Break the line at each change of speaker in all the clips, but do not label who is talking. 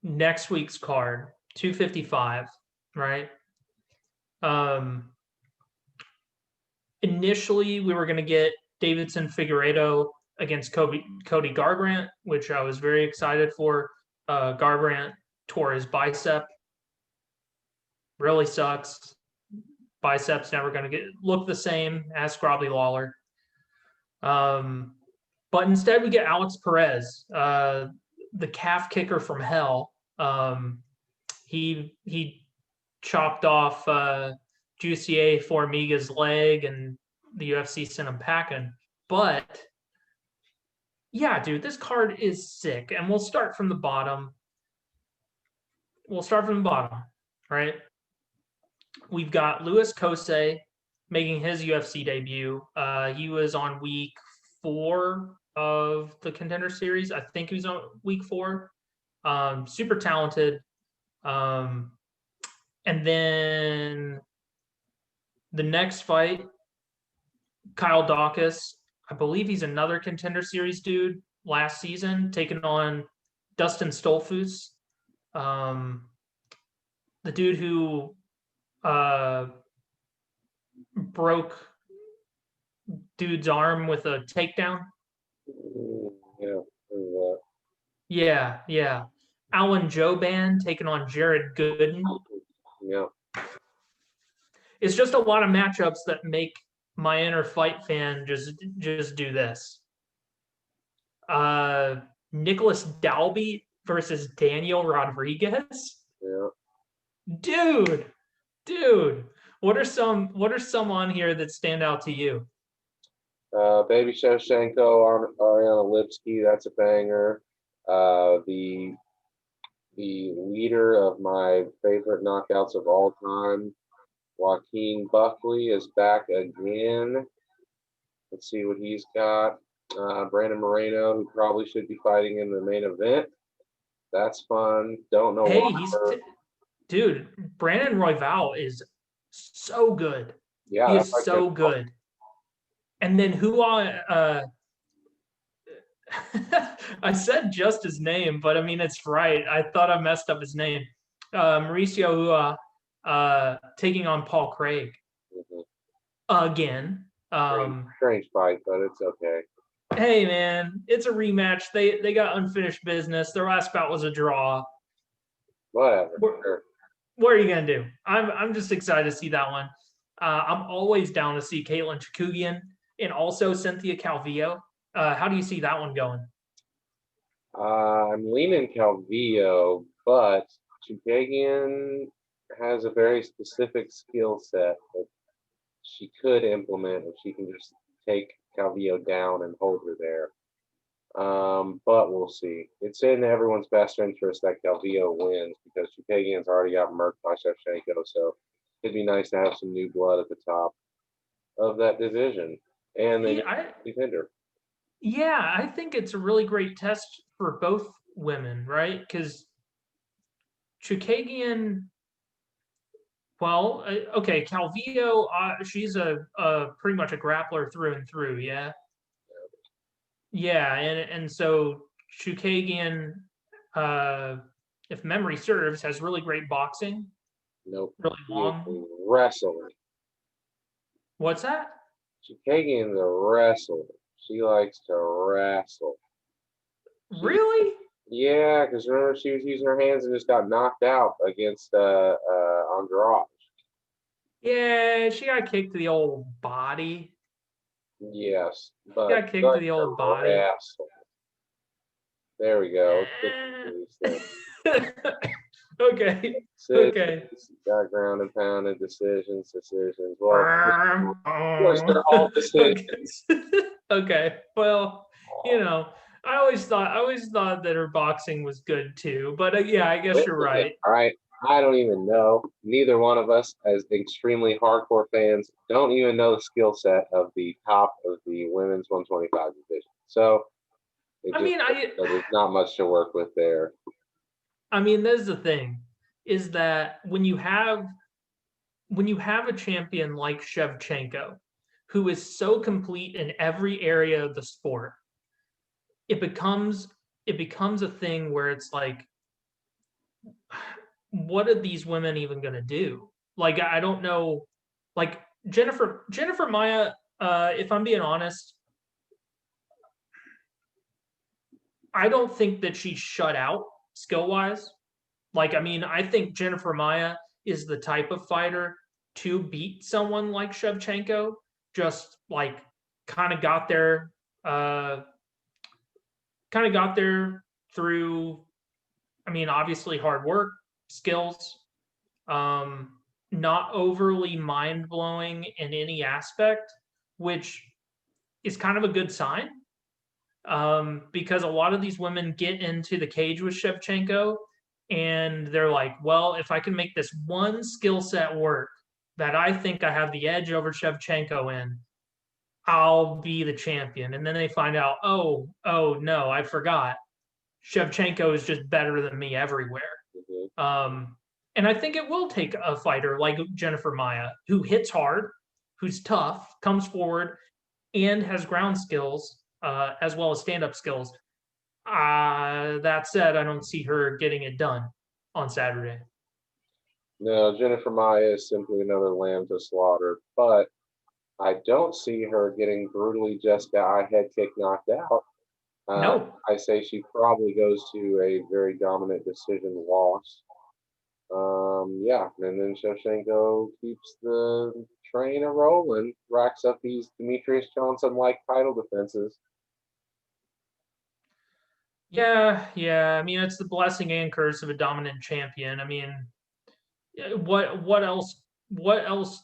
next week's card, 255, right? Initially, we were going to get Deiveson Figueiredo against Cody Garbrandt, which I was very excited for. Garbrandt tore his bicep. Really sucks. Biceps never going to look the same as Robbie Lawler. But instead, we get Alex Perez, the calf kicker from hell. He chopped off Jussier Formiga's leg, and the UFC sent him packing. But yeah, dude, this card is sick. And we'll start from the bottom. Right? We've got Louis Kosei making his UFC debut. He was on week 4 of the Contender Series. I think he was on week 4. Super talented. And then the next fight, Kyle Dawkins. I believe he's another Contender Series dude last season, taking on Dustin Stolfus. The dude who broke dude's arm with a takedown. Yeah. Alan Jouban taking on Jared Gooden.
Yeah.
It's just a lot of matchups that make my inner fight fan just do this. Nicholas Dalby versus Daniel Rodriguez.
Yeah.
Dude. What are some on here that stand out to you?
Baby Shevchenko, Ariana Lipsky, that's a banger. The leader of my favorite knockouts of all time, Joaquin Buckley, is back again. Let's see what he's got. Brandon Moreno, who probably should be fighting in the main event. That's fun. Don't know why.
Dude, Brandon Royval is so good.
Yeah,
he is so good. And then who I said just his name, but I mean it's right. I thought I messed up his name. Mauricio Hua taking on Paul Craig again.
Strange fight, but it's okay.
Hey man, it's a rematch. They got unfinished business. Their last bout was a draw.
Whatever.
What are you gonna do? I'm just excited to see that one. I'm always down to see Caitlin Chookagian and also Cynthia Calvillo. How do you see that one going?
I'm leaning Calvillo, but Chookagian has a very specific skill set that she could implement if she can just take Calvillo down and hold her there. But we'll see. It's in everyone's best interest that Calvillo wins because Chookagian's already got murked by Shevchenko, so it'd be nice to have some new blood at the top of that division. And then contender.
Yeah, I think it's a really great test for both women, right? Because Chookagian, well, okay, Calvillo, she's a pretty much a grappler through and through, yeah. Yeah, and so Chookagian, if memory serves, has really great boxing.
Nope.
Really long.
Wrestling.
What's that?
Chookagian's a wrestler. She likes to wrestle.
Really?
Yeah, because remember she was using her hands and just got knocked out against Andrade.
Yeah, she got kicked to the old body.
Yes, but
she got kicked to the old body.
Wrestle. There we go.
Okay.
Okay. Got ground and pounded decisions. Well, of course, they're all decisions.
Okay. Well, you know, I always thought that her boxing was good too. But yeah, I guess you're right.
All right. I don't even know. Neither one of us, as extremely hardcore fans, don't even know the skill set of the top of the women's 125 division. So, there's not much to work with there.
I mean, that's the thing, is that when you have a champion like Shevchenko, who is so complete in every area of the sport, it becomes a thing where it's like what are these women even going to do? Like, I don't know. Like Jennifer Maia, if I'm being honest, I don't think that she's shut out skill wise. Like, I mean, I think Jennifer Maia is the type of fighter to beat someone like Shevchenko. Just like kind of got there, uh, kind of got there through. I mean, obviously hard work, skills, um, not overly mind blowing in any aspect, which is kind of a good sign. Because a lot of these women get into the cage with Shevchenko and they're like, well, if I can make this one skill set work that I think I have the edge over Shevchenko in, I'll be the champion. And then they find out, oh no, I forgot. Shevchenko is just better than me everywhere.
Mhm.
And I think it will take a fighter like Jennifer Maia, who hits hard, who's tough, comes forward, and has ground skills as well as stand-up skills. That said, I don't see her getting it done on Saturday.
No, Jennifer Maia is simply another lamb to slaughter, but I don't see her getting brutally just got head kick knocked out.
No.
I say she probably goes to a very dominant decision loss. Yeah, and then Shevchenko keeps the train a rolling, racks up these Demetrius Johnson-like title defenses.
Yeah. I mean, it's the blessing and curse of a dominant champion. I mean, what else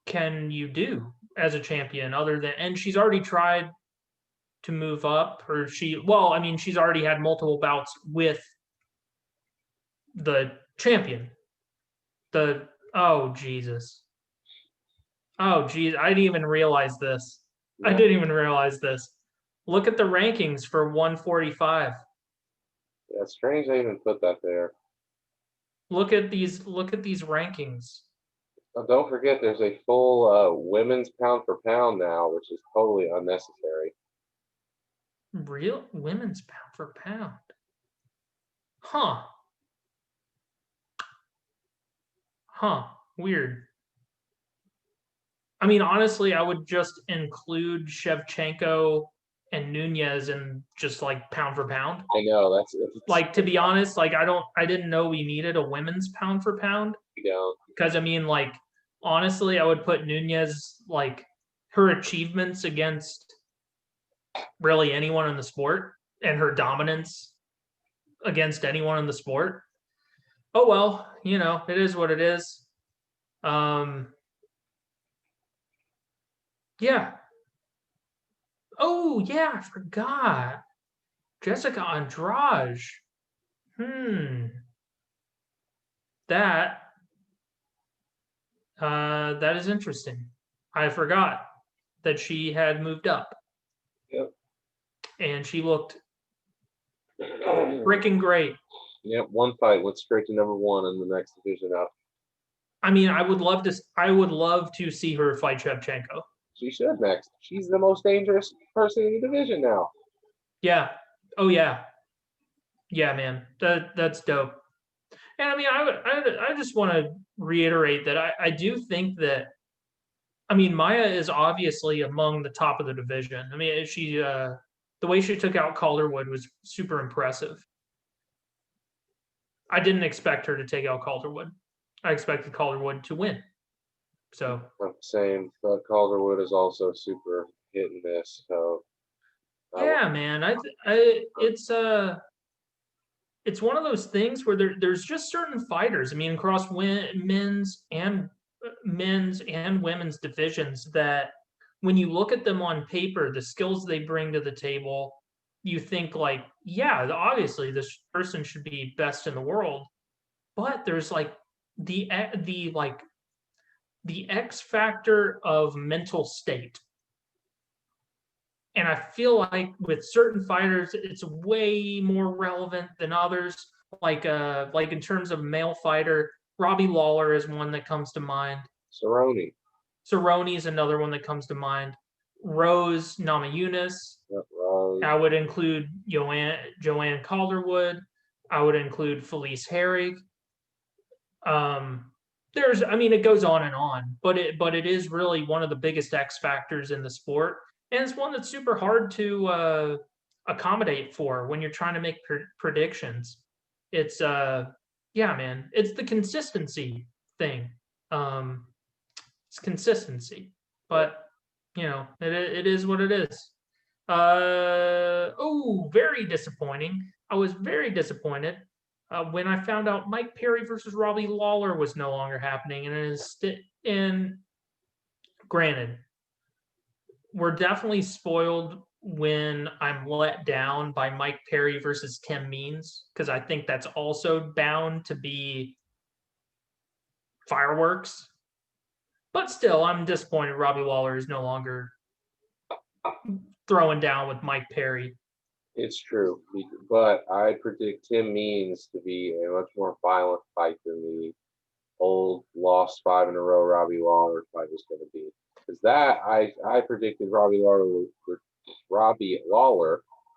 can you do as a champion other than, and she's already tried to move up, or I mean, she's already had multiple bouts with the champion. Oh Jesus. Oh geez, I didn't even realize this. I
Yeah,
didn't even realize this. Look at the rankings for 145.
yeah, it's strange they even put that there.
Look at these rankings.
Don't forget, there's a full women's pound for pound now, which is totally unnecessary.
Real women's pound for pound. Huh. Huh. Weird. I mean, honestly, I would just include Shevchenko and Nunez in just like pound for pound.
I know it's
Like, to be honest, like I didn't know we needed a women's pound for pound.
you know
Because I mean, like, honestly, I would put Nunez, like, her achievements against really anyone in the sport and her dominance against anyone in the sport. Oh well, it is what it is. Um yeah. Oh yeah, I forgot. Jessica Andrade. Hmm. That that is interesting. I forgot that she had moved up
Yep.
and she looked freaking great.
Yep, one fight went straight to number one in the next division up.
I mean, I would love to see her fight Shevchenko.
She should next. She's the most dangerous person in the division now.
Yeah. Oh yeah. Yeah, man. That's dope. And I mean, I just want to reiterate that I do think that, I mean, Maya is obviously among the top of the division. I mean, the way she took out Calderwood was super impressive. I didn't expect her to take out Calderwood. I expected Calderwood to win. So
Same, but Calderwood is also super hit and miss. So
yeah, man. It's one of those things where there's just certain fighters. I mean, across men's and women's divisions, that when you look at them on paper, the skills they bring to the table, you think like, yeah, obviously this person should be best in the world. But there's like the the X factor of mental state. And I feel like with certain fighters, it's way more relevant than others. Like in terms of male fighter, Robbie Lawler is one that comes to mind.
Cerrone.
Cerrone is another one that comes to mind. Rose Namajunas.
Yep, Rose.
I would include Joanne Calderwood. I would include Felice Herrig. I mean, it goes on and on, but it is really one of the biggest X factors in the sport, and it's one that's super hard to accommodate for when you're trying to make predictions. It's yeah, man, it's the consistency thing. Um, it's consistency, but it is what it is. Oh, very disappointing. I was very disappointed when I found out Mike Perry versus Robbie Lawler was no longer happening, and granted, we're definitely spoiled when I'm let down by Mike Perry versus Tim Means, because I think that's also bound to be fireworks. But still, I'm disappointed Robbie Lawler is no longer throwing down with Mike Perry.
It's true, but I predict Tim Means to be a much more violent fight than the old lost 5 in a row Robbie Lawler fight was going to be. Because that I predicted Robbie Lawler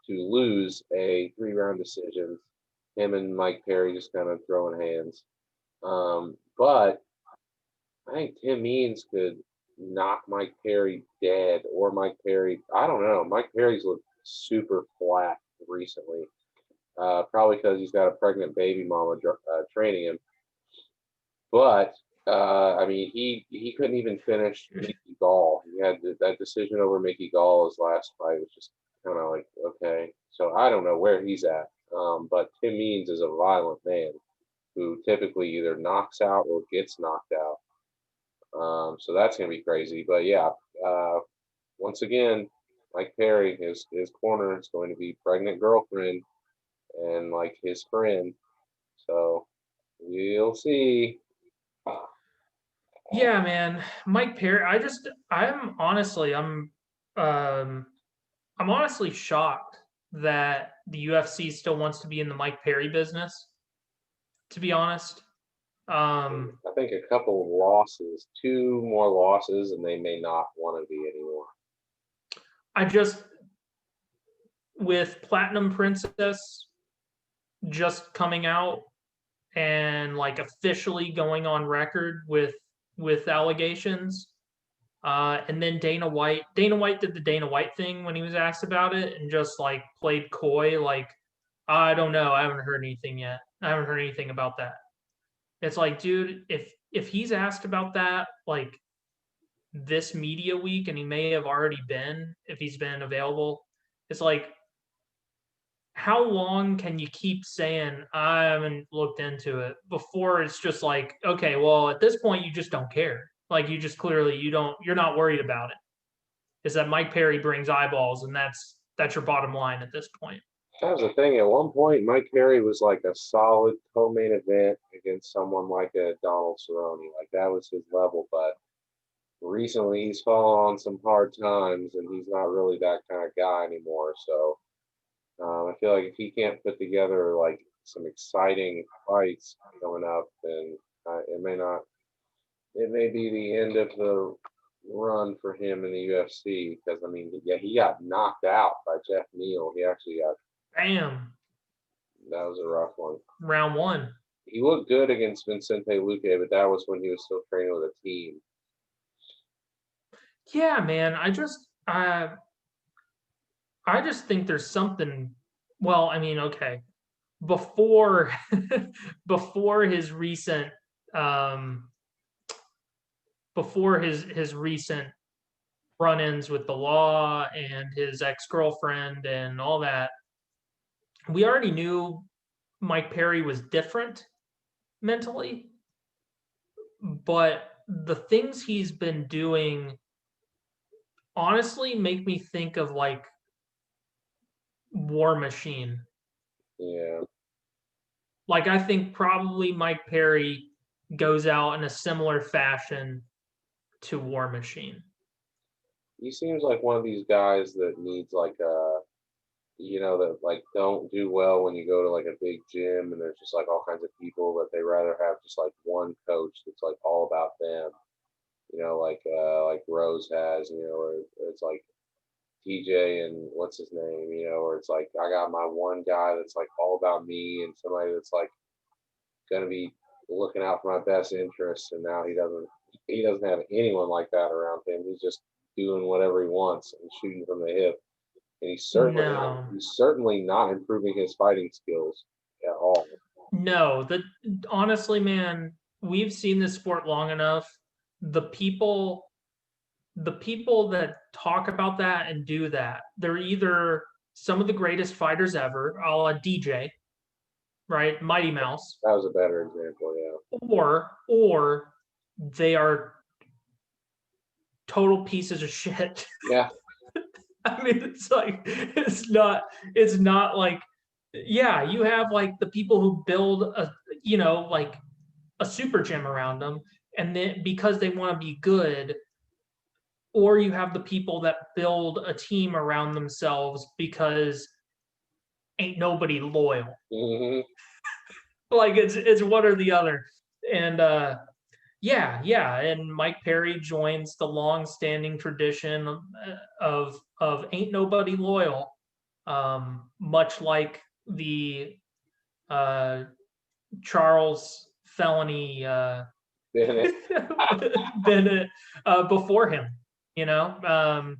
to lose a 3-round decision. Him and Mike Perry just kind of throwing hands. But I think Tim Means could knock Mike Perry dead, or Mike Perry. I don't know. Mike Perry's looked super flat recently. Probably because he's got a pregnant baby mama training him. But I mean, he couldn't even finish Mickey Gall. He had that decision over Mickey Gall. His last fight was just kind of like, okay. So I don't know where he's at. But Tim Means is a violent man who typically either knocks out or gets knocked out. So that's gonna be crazy. But yeah, once again, Mike Perry, his corner is going to be pregnant girlfriend and like his friend. So we'll see.
Yeah, man, Mike Perry. Um, I'm honestly shocked that the UFC still wants to be in the Mike Perry business. To be honest,
I think a couple of losses, 2 more losses, and they may not want to be anymore.
I just with Platinum Princess just coming out and like officially going on record with allegations. And then Dana White did the Dana White thing when he was asked about it and just like played coy, like, I don't know, I haven't heard anything yet. I haven't heard anything about that. It's like, dude, if he's asked about that like this media week, and he may have already been if he's been available, it's like, how long can you keep saying I haven't looked into it before it's just like, okay, well, at this point you just don't care. Like you just clearly you're not worried about it. Is that Mike Perry brings eyeballs, and that's your bottom line at this point.
That was the thing. At one point, Mike Perry was like a solid co-main event against someone like a Donald Cerrone. Like that was his level. But recently, he's fallen on some hard times, and he's not really that kind of guy anymore. So I feel like if he can't put together like some exciting fights coming up, then it may not. It may be the end of the run for him in the UFC because I mean, yeah, he got knocked out by Jeff Neal. He actually got.
Bam.
That was a rough one.
Round one.
He looked good against Vicente Luque, but that was when he was still training with a team.
Yeah, man. I just think there's something. Well, I mean, okay. Before before his recent um before his recent run-ins with the law and his ex-girlfriend and all that, we already knew Mike Perry was different mentally, but the things he's been doing honestly make me think of like War Machine.
Yeah.
Like I think probably Mike Perry goes out in a similar fashion to War Machine.
He seems like one of these guys that needs like that like don't do well when you go to like a big gym and there's just like all kinds of people, but they rather have just like one coach that's like all about them. Like Rose has, where it's like TJ and what's his name, where it's like I got my one guy that's like all about me and somebody that's like gonna be looking out for my best interests, and now he doesn't have anyone like that around him. He's just doing whatever he wants and shooting from the hip. And
No,
he's certainly not improving his fighting skills at all.
no. Honestly, man, we've seen this sport long enough. The people, the people that talk about that and do that, they're either some of the greatest fighters ever, a la DJ, right? Mighty Mouse,
That was a better example, yeah.
or they are total pieces of shit.
Yeah,
I mean, it's not like, yeah, you have like the people who build like a super gym around them, and then because they want to be good, or you have the people that build a team around themselves because ain't nobody loyal.
hmm
Like it's one or the other. And yeah, and Mike Perry joins the long-standing tradition of ain't nobody loyal, much like the uh, Charles Felony
Bennett.
Bennett before him. You know,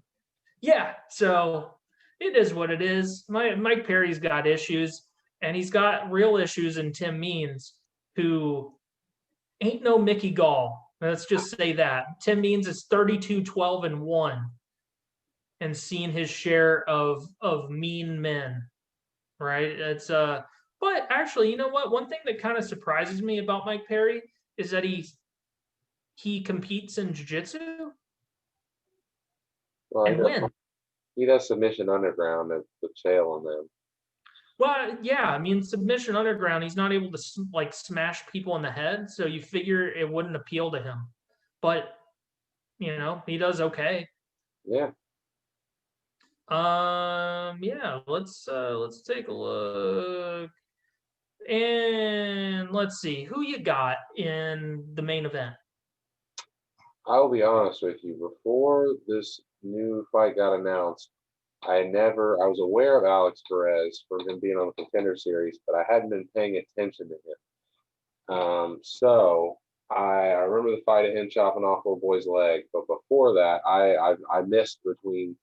yeah. So it is what it is. Mike Perry's got issues, and he's got real issues in Tim Means, who ain't no Mickey Gall. Let's just say that. Tim Means is 32-12-1 and seen his share of mean men, right? It's but actually, you know what? One thing that kind of surprises me about Mike Perry is that he competes in jiu-jitsu
Well,
and wins.
he does submission underground at the tail on them.
Well, yeah, I mean, submission underground, he's not able to like smash people in the head, so you figure it wouldn't appeal to him. But he does okay.
Yeah.
Yeah, let's take a look. And let's see who you got in the main event.
I will be honest with you. Before this new fight got announced, I was aware of Alex Perez from him being on the Contender Series, but I hadn't been paying attention to him. So I remember the fight of him chopping off little boy's leg, but before that, I missed between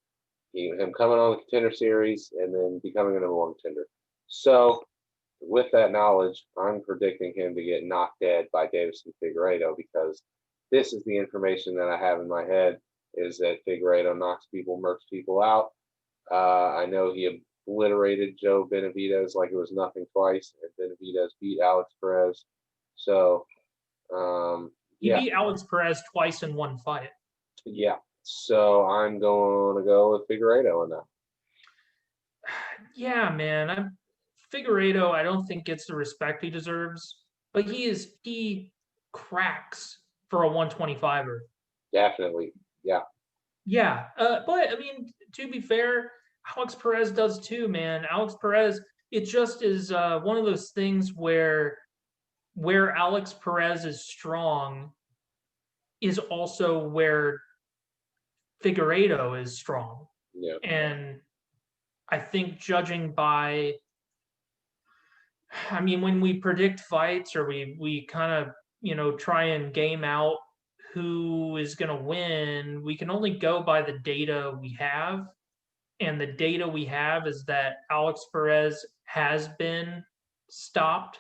him coming on the Contender Series and then becoming a number one contender. So with that knowledge, I'm predicting him to get knocked dead by Deiveson Figueiredo, because this is the information that I have in my head, is that Figueiredo knocks people, murks people out. I know he obliterated Joe Benavidez like it was nothing twice, and Benavidez beat Alex Perez. So,
He beat Alex Perez twice in one fight.
Yeah. So I'm going to go with Figueiredo in that.
Yeah, man. Figueiredo, I don't think gets the respect he deserves, but he cracks for a 125er.
Definitely. Yeah.
Yeah. But I mean, to be fair, Alex Perez does too, man. Alex Perez, it just is one of those things where Alex Perez is strong is also where Figueiredo is strong.
Yeah.
And I think judging by, I mean, when we predict fights or we kind of, try and game out who is going to win, we can only go by the data we have. And the data we have is that Alex Perez has been stopped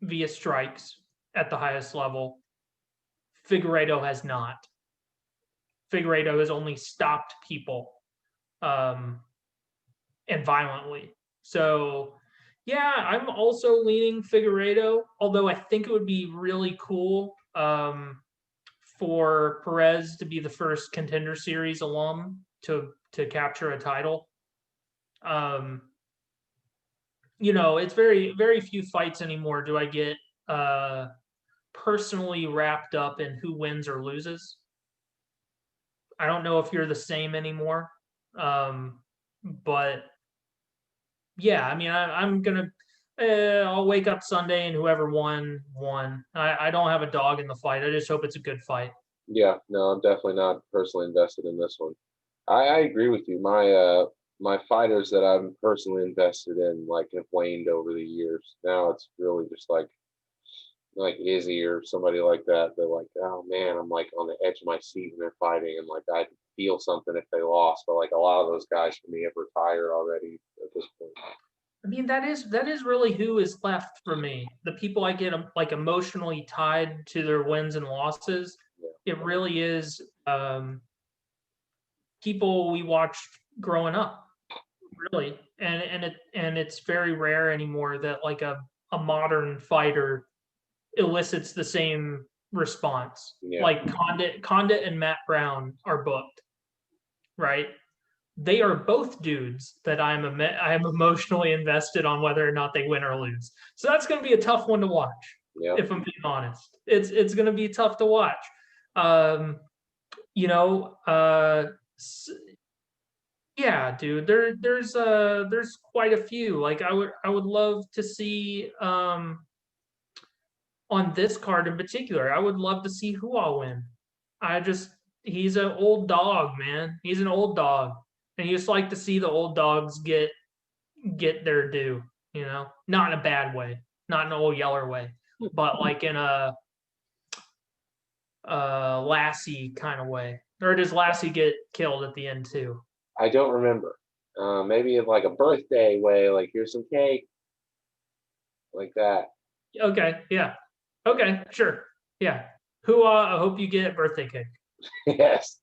via strikes at the highest level. Figueiredo has not. Figueiredo has only stopped people and violently. So, yeah, I'm also leaning Figueiredo, although I think it would be really cool for Perez to be the first Contender Series alum to capture a title. It's very, very few fights anymore do I get personally wrapped up in who wins or loses. I don't know if you're the same anymore. But yeah, I mean, I'm gonna. I'll wake up Sunday and whoever won. I don't have a dog in the fight. I just hope it's a good fight.
Yeah. No, I'm definitely not personally invested in this one. I agree with you. My fighters that I'm personally invested in like have waned over the years. Now it's really just like like Izzy or somebody like that, they're like, oh man, I'm like on the edge of my seat when they're fighting, and like I feel something if they lost. But like a lot of those guys for me have retired already at this point.
I mean, that is really who is left for me. The people I get like emotionally tied to their wins and losses.
Yeah.
It really is people we watched growing up, really, and it's very rare anymore that like a modern fighter elicits the same response.
Yeah.
Like Condit and Matt Brown are booked, right? They are both dudes that I am emotionally invested on whether or not they win or lose. So that's going to be a tough one to watch.
Yep.
If I'm being honest, it's going to be tough to watch. You know, yeah, dude. There's quite a few. Like I would love to see on this card in particular. I would love to see who I'll win. I just he's an old dog, man. He's an old dog, and you just like to see the old dogs get their due. You know, not in a bad way, not in an old Yeller way, but like in a Lassie kind of way. Or does Lassie get killed at the end too?
I don't remember. Maybe in like a birthday way, like here's some cake, like that.
Okay, yeah. Okay, sure. Yeah. Who I hope you get birthday cake.
Yes.